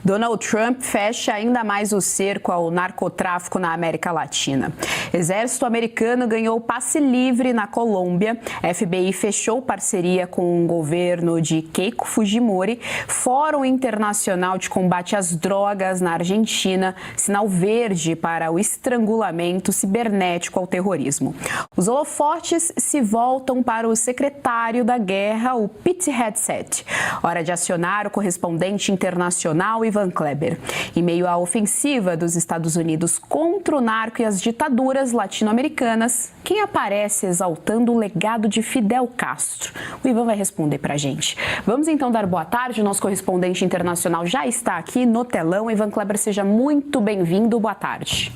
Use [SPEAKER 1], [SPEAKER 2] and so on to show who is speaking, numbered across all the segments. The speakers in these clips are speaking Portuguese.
[SPEAKER 1] Donald Trump fecha ainda mais o cerco ao narcotráfico na América Latina. Exército americano ganhou passe livre na Colômbia. FBI fechou parceria com o governo de Keiko Fujimori. Fórum Internacional de Combate às Drogas na Argentina. Sinal verde para o estrangulamento cibernético ao terrorismo. Os holofotes se voltam para o secretário da Guerra, o Pete Hegseth. Hora de acionar o correspondente internacional Ivan Kleber. Em meio à ofensiva dos Estados Unidos contra o narco e as ditaduras latino-americanas, quem aparece exaltando o legado de Fidel Castro? O Ivan vai responder pra gente. Vamos então dar boa tarde. O nosso correspondente internacional já está aqui no telão. Ivan Kleber, seja muito bem-vindo. Boa tarde.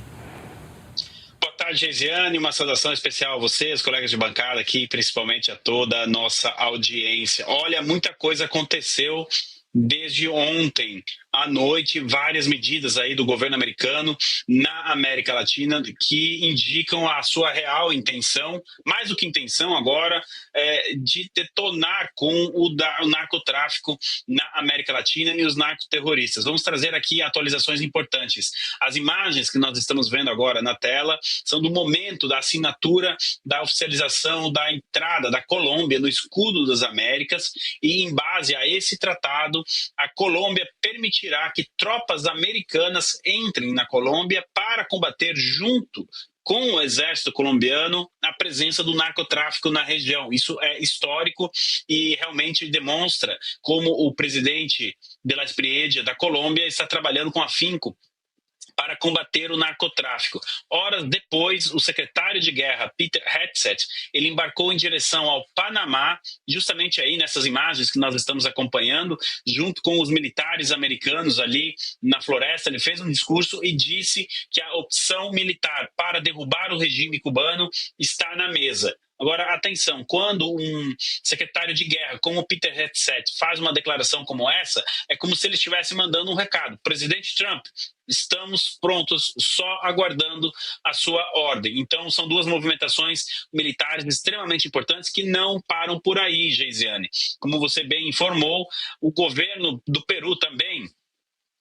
[SPEAKER 2] Boa tarde, Geisiane. Uma saudação especial a vocês, colegas de bancada aqui, principalmente a toda a nossa audiência. Olha, muita coisa aconteceu desde ontem à noite, várias medidas aí do governo americano na América Latina que indicam a sua real intenção, mais do que intenção agora, de detonar com o narcotráfico na América Latina e os narcoterroristas. Vamos trazer aqui atualizações importantes. As imagens que nós estamos vendo agora na tela são do momento da assinatura, da oficialização da entrada da Colômbia no Escudo das Américas, e em base a esse tratado, a Colômbia permitirá que tropas americanas entrem na Colômbia para combater junto com o exército colombiano a presença do narcotráfico na região. Isso é histórico e realmente demonstra como o presidente de la Espriella da Colômbia está trabalhando com afinco para combater o narcotráfico. Horas depois, o secretário de guerra, Pete Hegseth, ele embarcou em direção ao Panamá, justamente aí nessas imagens que nós estamos acompanhando, junto com os militares americanos ali na floresta. Ele fez um discurso e disse que a opção militar para derrubar o regime cubano está na mesa. Agora, atenção, quando um secretário de guerra como o Pete Hegseth faz uma declaração como essa, é como se ele estivesse mandando um recado. Presidente Trump, estamos prontos, só aguardando a sua ordem. Então, são duas movimentações militares extremamente importantes que não param por aí, Geisiane. Como você bem informou, o governo do Peru também,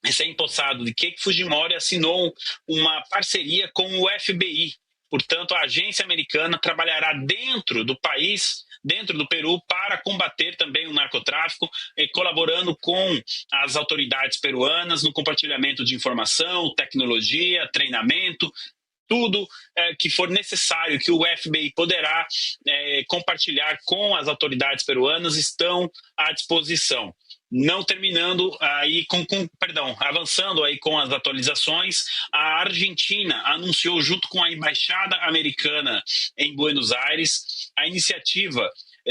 [SPEAKER 2] recém-impossado de Keiko Fujimori, assinou uma parceria com o FBI. Portanto, a agência americana trabalhará dentro do país, dentro do Peru, para combater também o narcotráfico, colaborando com as autoridades peruanas no compartilhamento de informação, tecnologia, treinamento, tudo que for necessário que o FBI poderá compartilhar com as autoridades peruanas estão à disposição. Não terminando aí avançando aí com as atualizações, a Argentina anunciou junto com a embaixada americana em Buenos Aires a iniciativa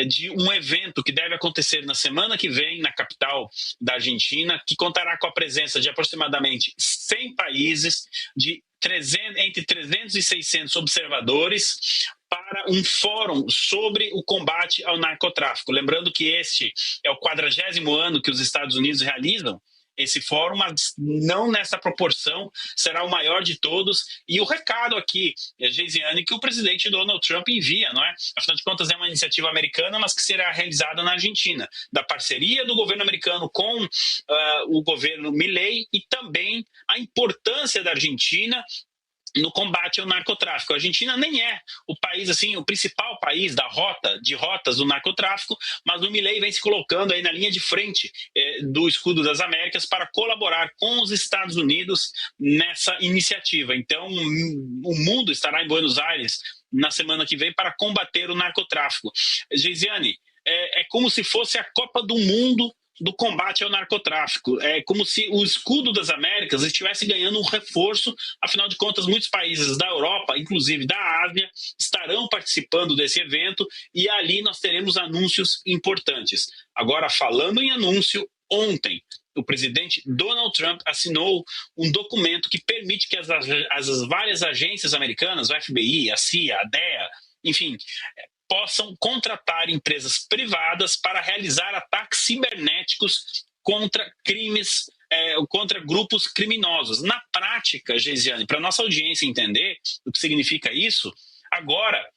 [SPEAKER 2] de um evento que deve acontecer na semana que vem na capital da Argentina, que contará com a presença de aproximadamente 100 países, de entre 300 e 600 observadores, para um fórum sobre o combate ao narcotráfico. Lembrando que este é o 40º ano que os Estados Unidos realizam esse fórum, mas não nessa proporção, será o maior de todos. E o recado aqui, Geisiane, que o presidente Donald Trump envia, não é? Afinal de contas, é uma iniciativa americana, mas que será realizada na Argentina, da parceria do governo americano com o governo Milei, e também a importância da Argentina no combate ao narcotráfico. A Argentina nem é o país, assim, o principal país de rotas do narcotráfico, mas o Milei vem se colocando aí na linha de frente do Escudo das Américas para colaborar com os Estados Unidos nessa iniciativa. Então, o mundo estará em Buenos Aires na semana que vem para combater o narcotráfico. Geisiane, é como se fosse a Copa do Mundo do combate ao narcotráfico. É como se o Escudo das Américas estivesse ganhando um reforço. Afinal de contas, muitos países da Europa, inclusive da Ásia, estarão participando desse evento, e ali nós teremos anúncios importantes. Agora, falando em anúncio, ontem o presidente Donald Trump assinou um documento que permite que as várias agências americanas, o FBI, a CIA, a DEA, enfim, possam contratar empresas privadas para realizar ataques cibernéticos contra contra grupos criminosos. Na prática, Geisiane, para a nossa audiência entender o que significa isso, agora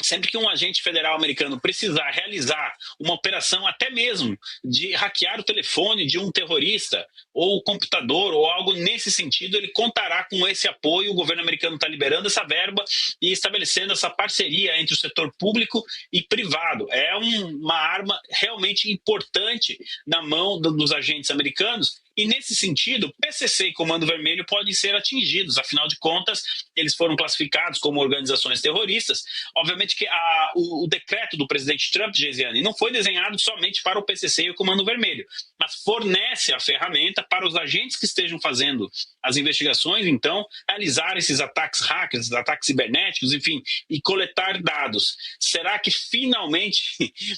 [SPEAKER 2] sempre que um agente federal americano precisar realizar uma operação, até mesmo de hackear o telefone de um terrorista ou o computador ou algo nesse sentido, ele contará com esse apoio. O governo americano está liberando essa verba e estabelecendo essa parceria entre o setor público e privado. É uma arma realmente importante na mão dos agentes americanos. E, nesse sentido, PCC e Comando Vermelho podem ser atingidos. Afinal de contas, eles foram classificados como organizações terroristas. Obviamente que o decreto do presidente Trump, Geisiane, não foi desenhado somente para o PCC e o Comando Vermelho, mas fornece a ferramenta para os agentes que estejam fazendo as investigações, então, realizar esses ataques hackers, ataques cibernéticos, enfim, e coletar dados. Será que, finalmente,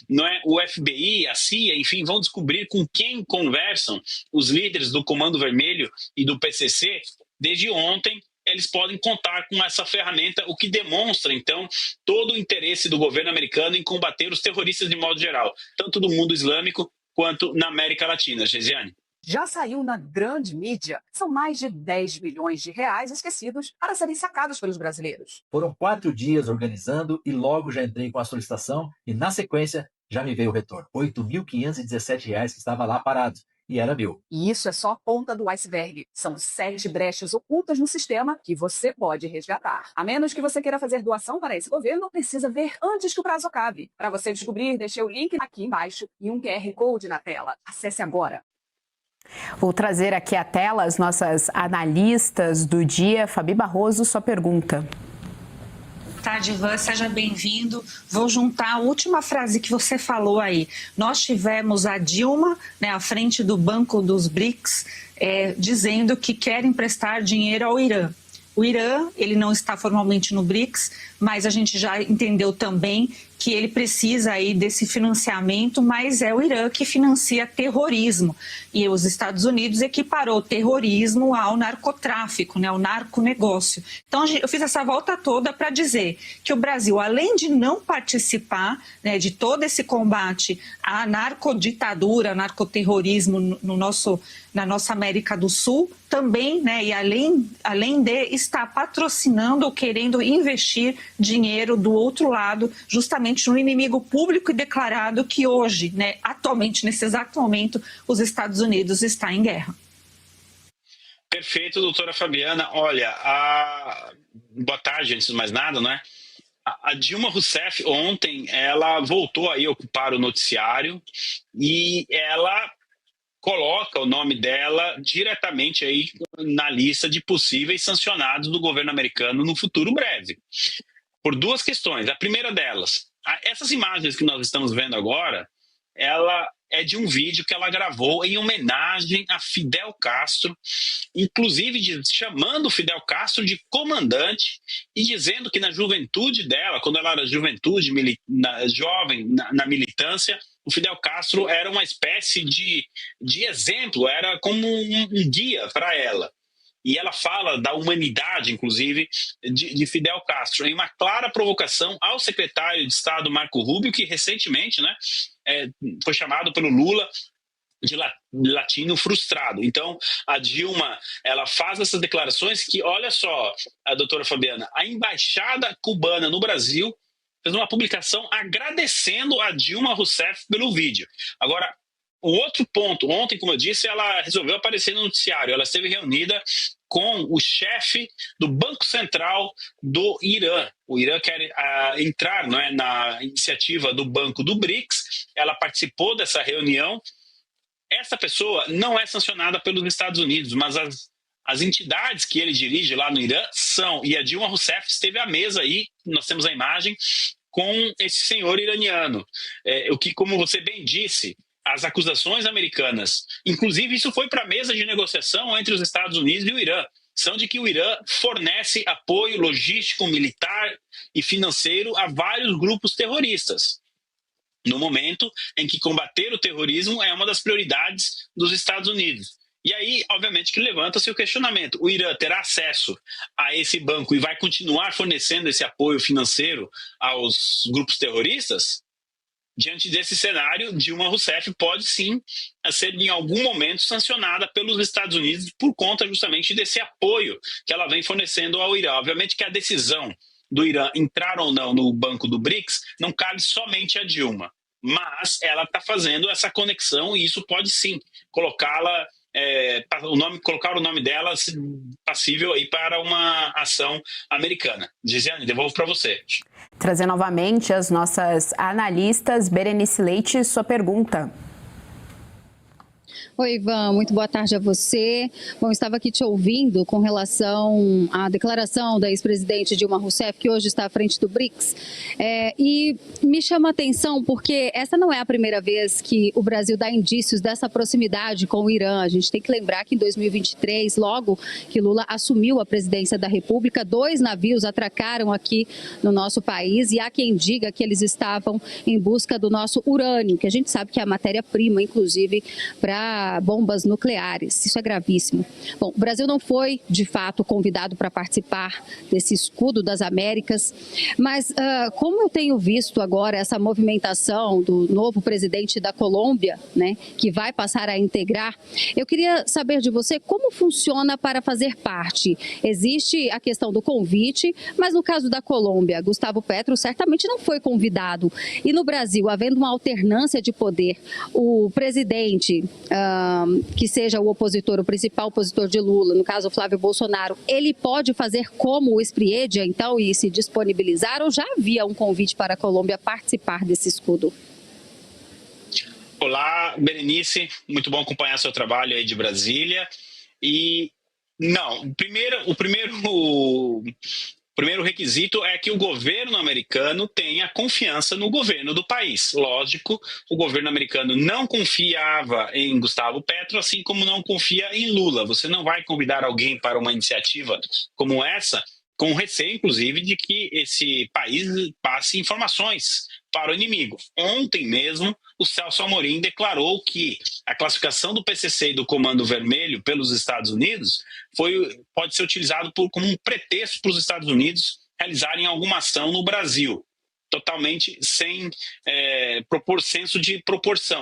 [SPEAKER 2] não é, o FBI, a CIA, enfim, vão descobrir com quem conversam os líderes do Comando Vermelho e do PCC? Desde ontem, eles podem contar com essa ferramenta, o que demonstra, então, todo o interesse do governo americano em combater os terroristas de modo geral, tanto do mundo islâmico quanto na América Latina. Geisiane.
[SPEAKER 3] Já saiu na grande mídia. São mais de 10 milhões de reais esquecidos para serem sacados pelos brasileiros.
[SPEAKER 4] Foram 4 dias organizando e logo já entrei com a solicitação e, na sequência, já me veio o retorno. R$ 8.517 que estava lá parado. E era meu.
[SPEAKER 3] E isso é só a ponta do iceberg. São 7 brechas ocultas no sistema que você pode resgatar. A menos que você queira fazer doação para esse governo, precisa ver antes que o prazo acabe. Para você descobrir, deixei o link aqui embaixo e um QR Code na tela. Acesse agora.
[SPEAKER 1] Vou trazer aqui à tela as nossas analistas do dia. Fabi Barroso, sua pergunta.
[SPEAKER 5] Tarde, Ivan, seja bem-vindo. Vou juntar a última frase que você falou aí. Nós tivemos a Dilma, né, à frente do Banco dos BRICS, dizendo que quer emprestar dinheiro ao Irã. O Irã, ele não está formalmente no BRICS, mas a gente já entendeu também que ele precisa aí desse financiamento, mas é o Irã que financia terrorismo. E os Estados Unidos equiparou terrorismo ao narcotráfico, né, ao narconegócio. Então, eu fiz essa volta toda para dizer que o Brasil, além de não participar, né, de todo esse combate à narcoditadura, narcoterrorismo na nossa América do Sul, também, né, e além de estar patrocinando ou querendo investir dinheiro do outro lado, justamente no inimigo público e declarado que hoje, né, atualmente, nesse exato momento, os Estados Unidos está em guerra.
[SPEAKER 2] Perfeito, doutora Fabiana. Olha, boa tarde, antes de mais nada, né? A Dilma Rousseff, ontem, ela voltou aí a ocupar o noticiário e ela coloca o nome dela diretamente aí na lista de possíveis sancionados do governo americano no futuro breve. Por duas questões. A primeira delas, essas imagens que nós estamos vendo agora, ela é de um vídeo que ela gravou em homenagem a Fidel Castro, inclusive chamando Fidel Castro de comandante e dizendo que na juventude dela, quando ela era jovem, na militância, o Fidel Castro era uma espécie de exemplo, era como um guia para ela. E ela fala da humanidade, inclusive, de Fidel Castro, em uma clara provocação ao secretário de Estado Marco Rubio, que recentemente, né, foi chamado pelo Lula de latino frustrado. Então, a Dilma, ela faz essas declarações que, olha só, a doutora Fabiana, a embaixada cubana no Brasil fez uma publicação agradecendo a Dilma Rousseff pelo vídeo. Agora, o outro ponto, ontem, como eu disse, ela resolveu aparecer no noticiário. Ela esteve reunida com o chefe do Banco Central do Irã. O Irã quer entrar, não é, na iniciativa do Banco do BRICS. Ela participou dessa reunião. Essa pessoa não é sancionada pelos Estados Unidos, mas as entidades que ele dirige lá no Irã são. E a Dilma Rousseff esteve à mesa aí, nós temos a imagem, com esse senhor iraniano. O que, como você bem disse, as acusações americanas, inclusive isso foi para a mesa de negociação entre os Estados Unidos e o Irã, são de que o Irã fornece apoio logístico, militar e financeiro a vários grupos terroristas, no momento em que combater o terrorismo é uma das prioridades dos Estados Unidos. E aí, obviamente, que levanta-se o questionamento. O Irã terá acesso a esse banco e vai continuar fornecendo esse apoio financeiro aos grupos terroristas? Diante desse cenário, Dilma Rousseff pode sim ser em algum momento sancionada pelos Estados Unidos por conta justamente desse apoio que ela vem fornecendo ao Irã. Obviamente que a decisão do Irã entrar ou não no banco do BRICS não cabe somente a Dilma, mas ela está fazendo essa conexão e isso pode sim colocá-la, colocar o nome dela passível aí para uma ação americana. Gisiane, devolvo para você.
[SPEAKER 1] Trazer novamente as nossas analistas. Berenice Leite, sua pergunta.
[SPEAKER 6] Oi, Ivan, muito boa tarde a você. Bom, estava aqui te ouvindo com relação à declaração da ex-presidente Dilma Rousseff, que hoje está à frente do BRICS, e me chama a atenção porque essa não é a primeira vez que o Brasil dá indícios dessa proximidade com o Irã. A gente tem que lembrar que em 2023, logo que Lula assumiu a presidência da República, 2 navios atracaram aqui no nosso país e há quem diga que eles estavam em busca do nosso urânio, que a gente sabe que é a matéria-prima, inclusive, para bombas nucleares. Isso é gravíssimo. Bom, o Brasil não foi, de fato, convidado para participar desse escudo das Américas, mas como eu tenho visto agora essa movimentação do novo presidente da Colômbia, né, que vai passar a integrar, eu queria saber de você como funciona para fazer parte. Existe a questão do convite, mas no caso da Colômbia, Gustavo Petro certamente não foi convidado. E no Brasil, havendo uma alternância de poder, o presidente que seja o opositor, o principal opositor de Lula, no caso Flávio Bolsonaro, ele pode fazer como o Espriedia, então, e se disponibilizar, ou já havia um convite para a Colômbia participar desse escudo?
[SPEAKER 2] Olá, Berenice, muito bom acompanhar seu trabalho aí de Brasília. E não, o primeiro requisito é que o governo americano tenha confiança no governo do país. Lógico, o governo americano não confiava em Gustavo Petro, assim como não confia em Lula. Você não vai convidar alguém para uma iniciativa como essa, com receio, inclusive, de que esse país passe informações para o inimigo. Ontem mesmo, o Celso Amorim declarou que a classificação do PCC e do Comando Vermelho pelos Estados Unidos pode ser utilizado como um pretexto para os Estados Unidos realizarem alguma ação no Brasil, totalmente sem senso de proporção.